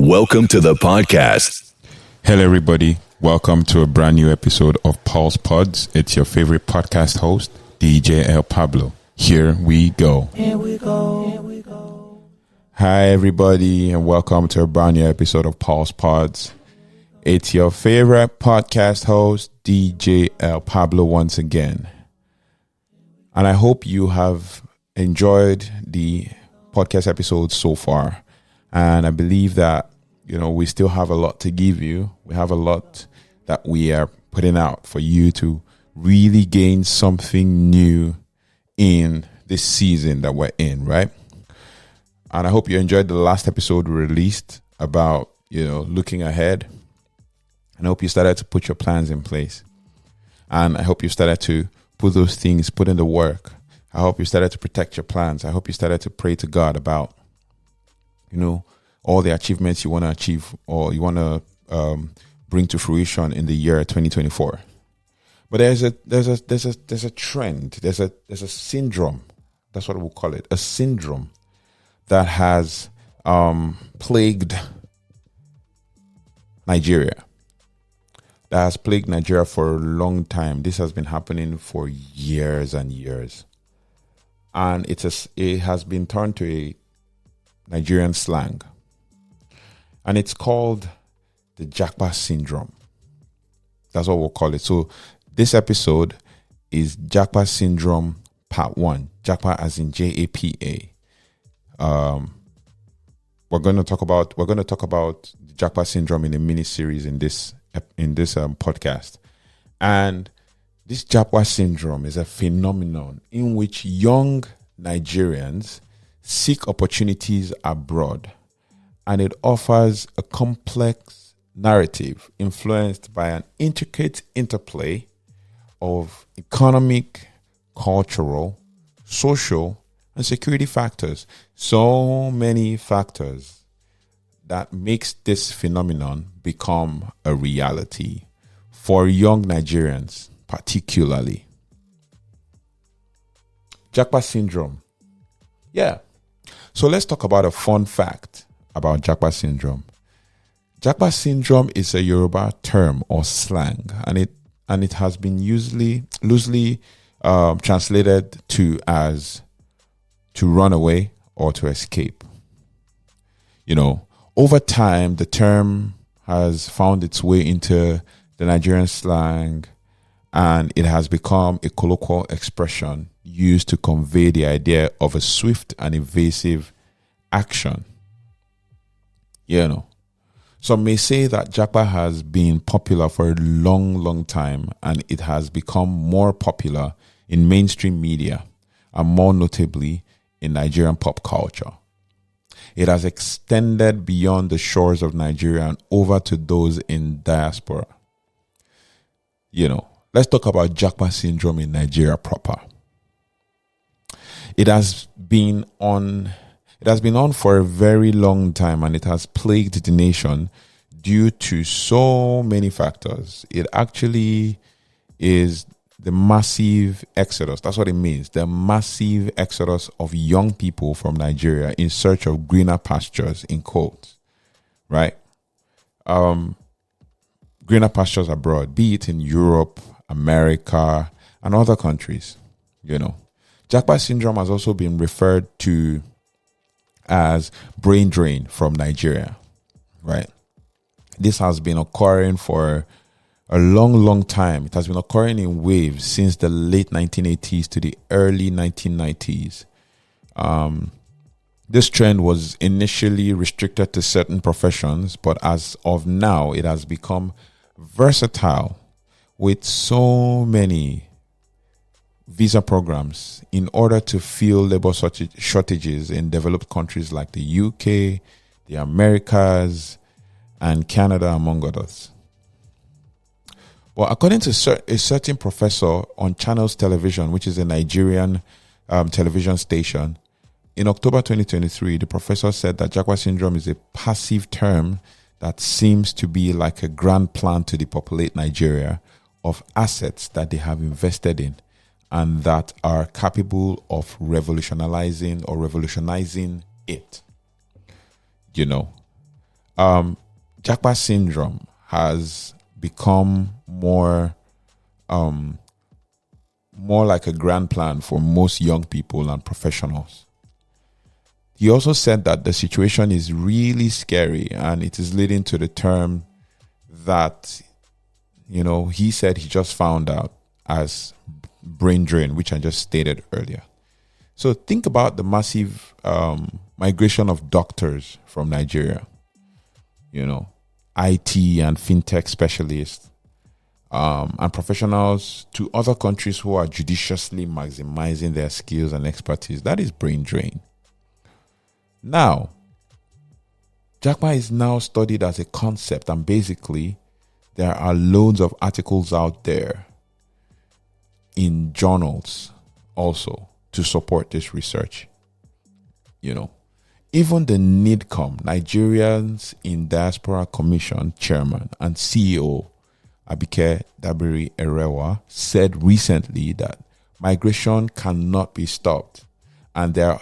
Welcome to the podcast. Hello, everybody. Welcome to a brand new episode of Podz. It's your favorite podcast host, DJ elPablo. Here we go. Here we go. Here we go. Hi, everybody, and welcome to a brand new episode of Podz. It's your favorite podcast host, DJ elPablo, once again. And I hope you have enjoyed the podcast episodes so far. And I believe that, we still have a lot to give you. We have a lot that we are putting out for you to really gain something new in this season that we're in, right? And I hope you enjoyed the last episode we released about, looking ahead. And I hope you started to put your plans in place. And I hope you started to put in the work. I hope you started to protect your plans. I hope you started to pray to God about, all the achievements you want to achieve or you want to bring to fruition in the year 2024. But there's a trend. There's a syndrome. That's what we'll call it. A syndrome that has plagued Nigeria. That has plagued Nigeria for a long time. This has been happening for years and years. And it has been turned to a Nigerian slang. And it's called the JAPA syndrome. That's what we'll call it. So this episode is JAPA syndrome part 1. JAPA as in JAPA. We're going to talk about the JAPA syndrome in a mini series in this podcast. And this JAPA syndrome is a phenomenon in which young Nigerians seek opportunities abroad, and it offers a complex narrative influenced by an intricate interplay of economic, cultural, social, and security factors. So many factors that makes this phenomenon become a reality for young Nigerians, particularly. JAPA syndrome. Yeah. So let's talk about a fun fact about JAPA syndrome. JAPA syndrome is a Yoruba term or slang, and it has been loosely translated as to run away or to escape. Over time, the term has found its way into the Nigerian slang, and it has become a colloquial expression used to convey the idea of a swift and evasive action. Some may say that JAPA has been popular for a long, long time, and it has become more popular in mainstream media and more notably in Nigerian pop culture. It has extended beyond the shores of Nigeria and over to those in diaspora. Let's talk about JAPA syndrome in Nigeria proper. It has been on for a very long time, and it has plagued the nation due to so many factors. It actually is the massive exodus. That's what it means. The massive exodus of young people from Nigeria in search of greener pastures, in quotes, right? Greener pastures abroad, be it in Europe, America, and other countries. JAPA syndrome has also been referred to as brain drain from Nigeria, right? This has been occurring for a long, long time. It has been occurring in waves since the late 1980s to the early 1990s. This trend was initially restricted to certain professions, but as of now, it has become versatile with so many visa programs in order to fill labor shortages in developed countries like the UK, the Americas, and Canada, among others. Well, according to a certain professor on Channels Television, which is a Nigerian television station, in October 2023, the professor said that JAPA syndrome is a passive term that seems to be like a grand plan to depopulate Nigeria of assets that they have invested in and that are capable of revolutionizing it. JAPA syndrome has become more like a grand plan for most young people and professionals. He also said that the situation is really scary and it is leading to the term that, he said he just found out as brain drain, which I just stated earlier. So think about the massive migration of doctors from Nigeria, IT and fintech specialists, and professionals to other countries who are judiciously maximizing their skills and expertise. That is brain drain. Now, JAPA is now studied as a concept, and basically there are loads of articles out there in journals also to support this research. Even the NIDCOM, Nigerians in Diaspora Commission chairman and CEO Abike Dabiri Erewa said recently that migration cannot be stopped, and there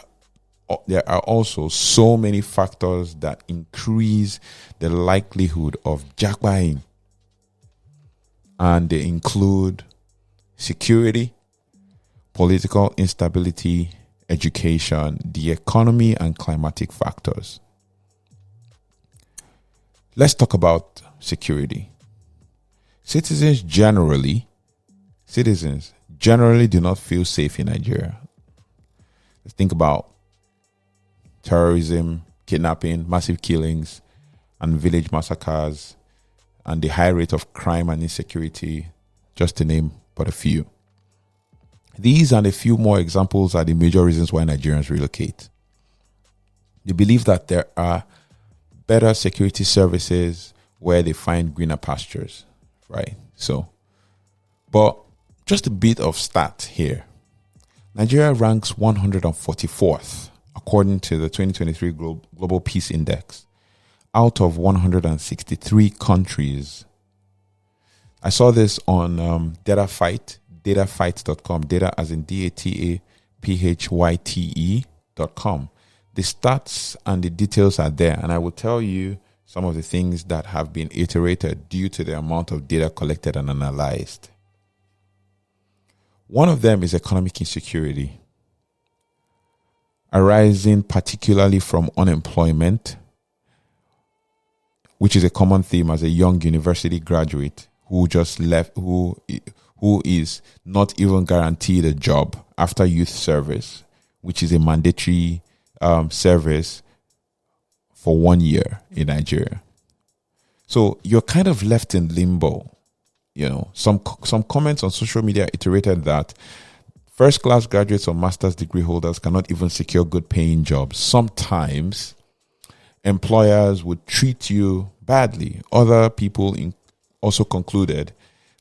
are also so many factors that increase the likelihood of jackpotting, and they include security, political instability, education, the economy, and climatic factors. Let's talk about security. Citizens generally do not feel safe in Nigeria. Let's think about terrorism, kidnapping, massive killings, and village massacres, and the high rate of crime and insecurity, just to name but a few. These and a few more examples are the major reasons why Nigerians relocate. They believe that there are better security services where they find greener pastures, right? But just a bit of stat here. Nigeria ranks 144th according to the 2023 Global Peace Index out of 163 countries. I saw this on dataphyte.com, data as in DATAPHYTE.com. The stats and the details are there, and I will tell you some of the things that have been iterated due to the amount of data collected and analyzed. One of them is economic insecurity, arising particularly from unemployment, which is a common theme as a young university graduate who just left, who is not even guaranteed a job after youth service, which is a mandatory service for 1 year in Nigeria. So you're kind of left in limbo. Some comments on social media iterated that first-class graduates or master's degree holders cannot even secure good-paying jobs. Sometimes employers would treat you badly. Other people also concluded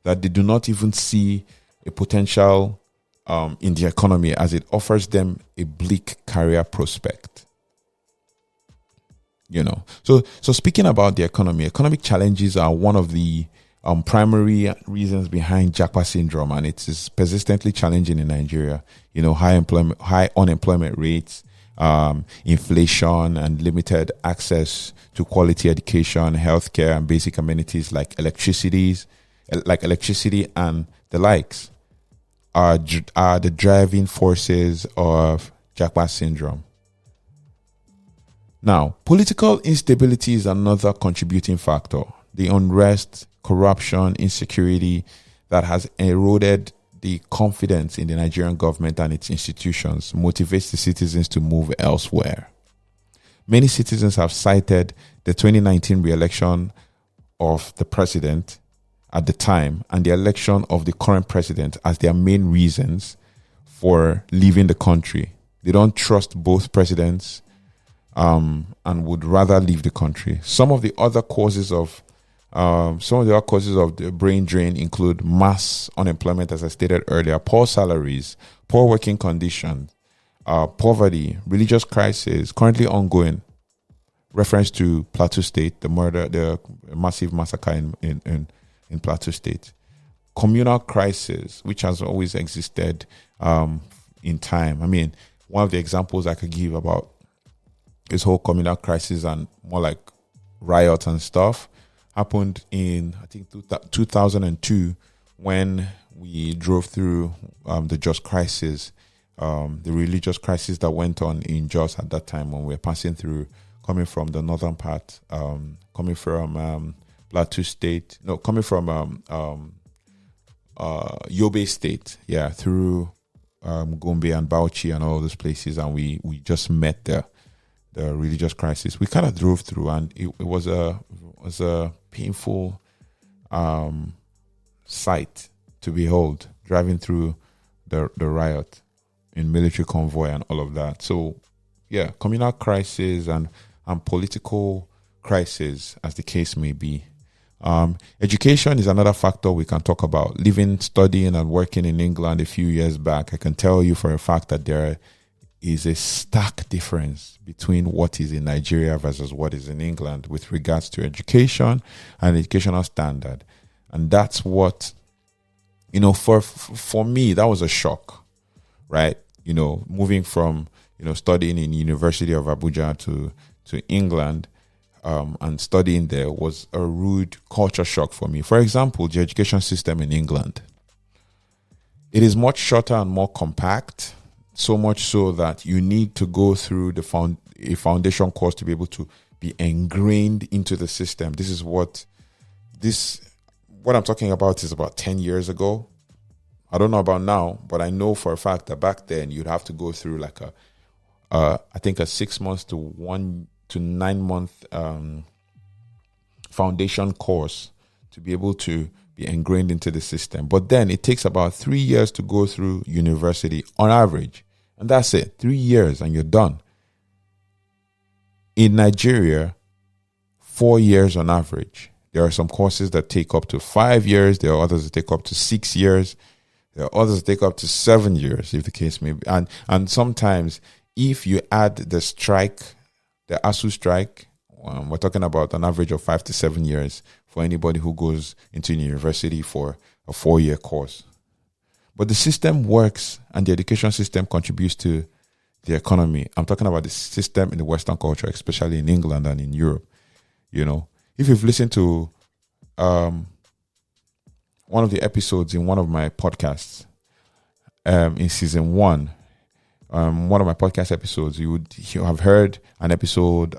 that they do not even see a potential in the economy as it offers them a bleak career prospect. So speaking about the economy, economic challenges are one of the primary reasons behind JAPA syndrome, and it is persistently challenging in Nigeria. High unemployment rates, inflation, and limited access to quality education, healthcare, and basic amenities like electricity and the likes are the driving forces of JAPA syndrome. Now, political instability is another contributing factor. The unrest, corruption, insecurity that has eroded the confidence in the Nigerian government and its institutions motivates the citizens to move elsewhere. Many citizens have cited the 2019 re-election of the president at the time and the election of the current president as their main reasons for leaving the country. They don't trust both presidents and would rather leave the country. Some of the other causes of the brain drain include mass unemployment, as I stated earlier, poor salaries, poor working conditions, poverty, religious crisis, currently ongoing. Reference to Plateau State, the massive massacre in Plateau State. Communal crisis, which has always existed in time. I mean, one of the examples I could give about this whole communal crisis and more like riots and stuff happened in, I think, 2002, when we drove through the Jos crisis, the religious crisis that went on in Jos at that time, when we were passing through, coming from the northern part, coming from Plateau State, no, coming from Yobe State, through Gombe and Bauchi and all those places, and we just met the religious crisis. We kind of drove through, and it was a painful sight to behold, driving through the riot in military convoy and all of that. So, communal crisis and political crisis, as the case may be. Education is another factor we can talk about. Living, studying, and working in England a few years back, I can tell you for a fact that there is a stark difference between what is in Nigeria versus what is in England with regards to education and educational standard. And that's what, for me, that was a shock, right? Moving from, studying in University of Abuja to England, and studying there was a rude culture shock for me. For example, the education system in England. It is much shorter and more compact, so much so that you need to go through a foundation course to be able to be ingrained into the system. What I'm talking about is about 10 years ago. I don't know about now, but I know for a fact that back then you'd have to go through like I think a 6 months to 1 to 9 month foundation course to be able to be ingrained into the system. But then it takes about 3 years to go through university on average. And that's it. 3 years and you're done. In Nigeria, 4 years on average. There are some courses that take up to 5 years. There are others that take up to 6 years. There are others that take up to 7 years, if the case may be. And sometimes, if you add the strike, the ASU strike, we're talking about an average of 5 to 7 years for anybody who goes into university for a 4-year course. But the system works, and the education system contributes to the economy. I'm talking about the system in the Western culture, especially in England and in Europe. If you've listened to one of the episodes in one of my podcasts in season 1, one of my podcast episodes, you have heard an episode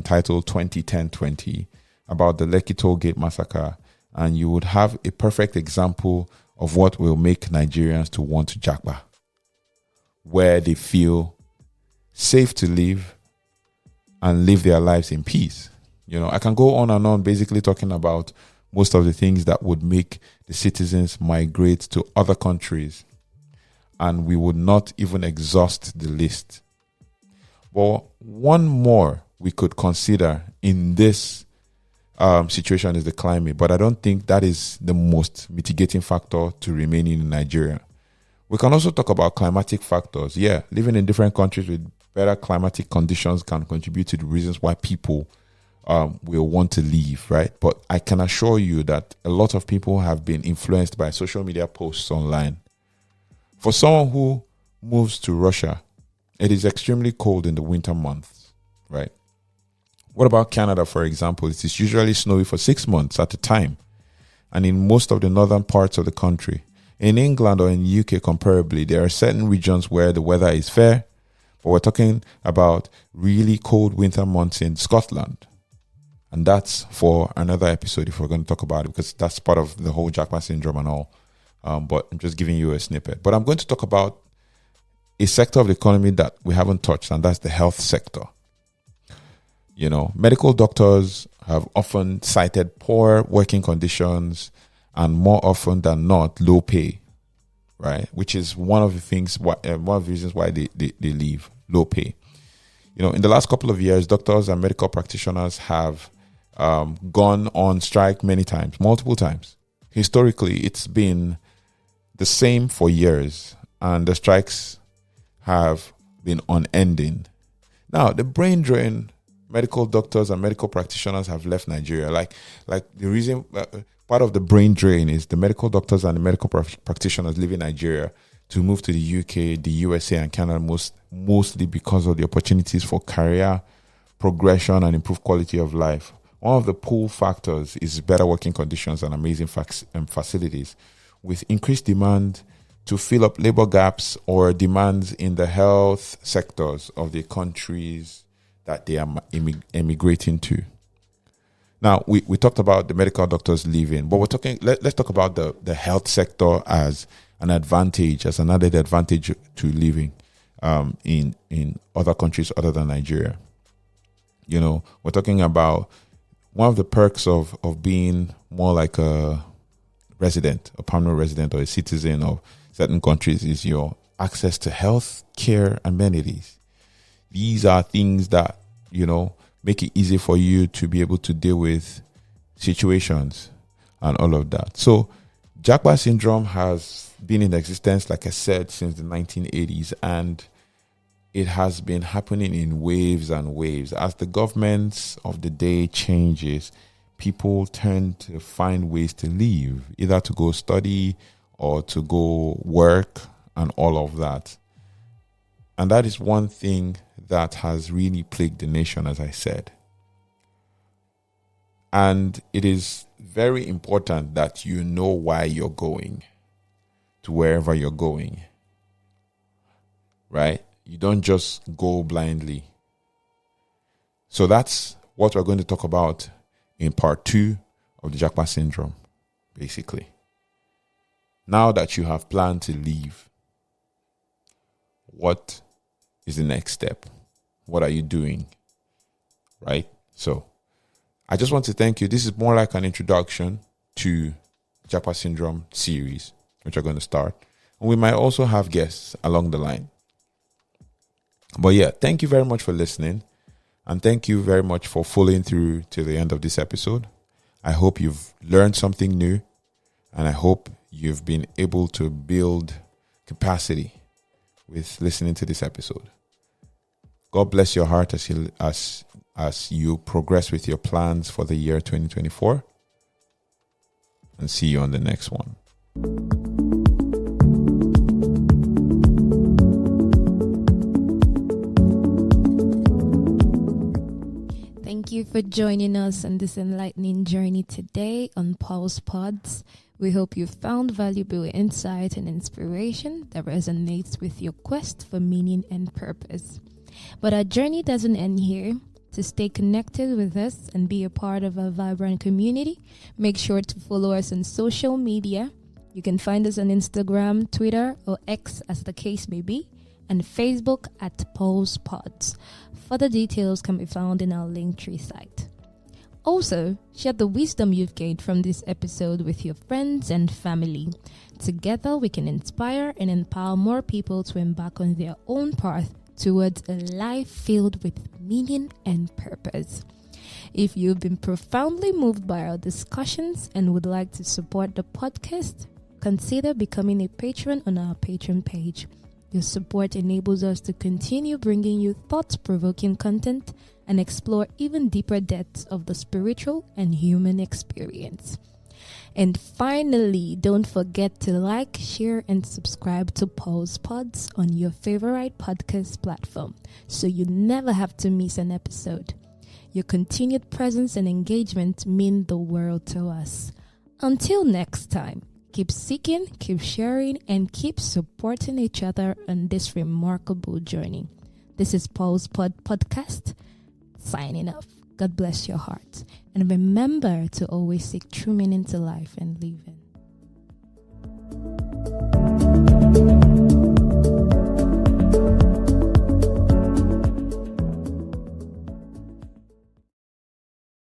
titled 2010-20 about the Lekki Toll Gate massacre, and you would have a perfect example of what will make Nigerians to want to JAPA, where they feel safe to live and live their lives in peace. I can go on and on basically talking about most of the things that would make the citizens migrate to other countries, and we would not even exhaust the list. But one more we could consider in this situation is the climate, but I don't think that is the most mitigating factor to remaining in Nigeria. We can also talk about climatic factors. Living in different countries with better climatic conditions can contribute to the reasons why people will want to leave, right? But I can assure you that a lot of people have been influenced by social media posts online. For someone who moves to Russia, it is extremely cold in the winter months, right? What about Canada, for example? It is usually snowy for 6 months at a time, and in most of the northern parts of the country. In England or in the UK, comparably, there are certain regions where the weather is fair, but we're talking about really cold winter months in Scotland. And that's for another episode if we're going to talk about it, because that's part of the whole JAPA syndrome and all. But I'm just giving you a snippet. But I'm going to talk about a sector of the economy that we haven't touched, and that's the health sector. Medical doctors have often cited poor working conditions and more often than not, low pay, right? Which is one of the things, one of the reasons why they leave, low pay. In the last couple of years, doctors and medical practitioners have gone on strike many times, multiple times. Historically, it's been the same for years, and the strikes have been unending. Now, the brain drain medical doctors and medical practitioners have left Nigeria. Like the reason, part of the brain drain is the medical doctors and the medical practitioners leaving Nigeria to move to the UK, the USA, and Canada, mostly because of the opportunities for career progression and improved quality of life. one of the pull factors is better working conditions and amazing facilities, with increased demand to fill up labor gaps or demands in the health sectors of the countries that they are emigrating to. Now, we talked about the medical doctors leaving, but let's talk about the health sector as an advantage, as an added advantage to living in other countries other than Nigeria. We're talking about one of the perks of being more like a resident, a permanent resident or a citizen of certain countries is your access to health care amenities. These are things that, make it easy for you to be able to deal with situations and all of that. So JAPA syndrome has been in existence, like I said, since the 1980s, and it has been happening in waves and waves. As the governments of the day changes, people tend to find ways to leave, either to go study or to go work and all of that. And that is one thing that has really plagued the nation, as I said. And it is very important that you know why you're going to wherever you're going, right? You don't just go blindly. So that's what we're going to talk about in part 2 of the JAPA syndrome, basically. Now that you have planned to leave, what is the next step? What are you doing? Right? So I just want to thank you. This is more like an introduction to JAPA syndrome series, which are going to start. And we might also have guests along the line. But yeah, thank you very much for listening. And thank you very much for following through to the end of this episode. I hope you've learned something new. And I hope you've been able to build capacity with listening to this episode. God bless your heart as you progress with your plans for the year 2024. And see you on the next one. Thank you for joining us on this enlightening journey today on Podz. We hope you found valuable insight and inspiration that resonates with your quest for meaning and purpose. But our journey doesn't end here. To stay connected with us and be a part of our vibrant community, make sure to follow us on social media. You can find us on Instagram, Twitter, or X as the case may be, and Facebook at Podz. Further details can be found in our Linktree site. Also, share the wisdom you've gained from this episode with your friends and family. Together, we can inspire and empower more people to embark on their own path towards a life filled with meaning and purpose. If you've been profoundly moved by our discussions and would like to support the podcast, consider becoming a patron on our Patreon page. Your support enables us to continue bringing you thought-provoking content and explore even deeper depths of the spiritual and human experience. And finally, don't forget to like, share, and subscribe to Podz on your favorite podcast platform so you never have to miss an episode. Your continued presence and engagement mean the world to us. Until next time, keep seeking, keep sharing, and keep supporting each other on this remarkable journey. This is Paul's podcast, signing off. God bless your heart. And remember to always seek true meaning to life and live in.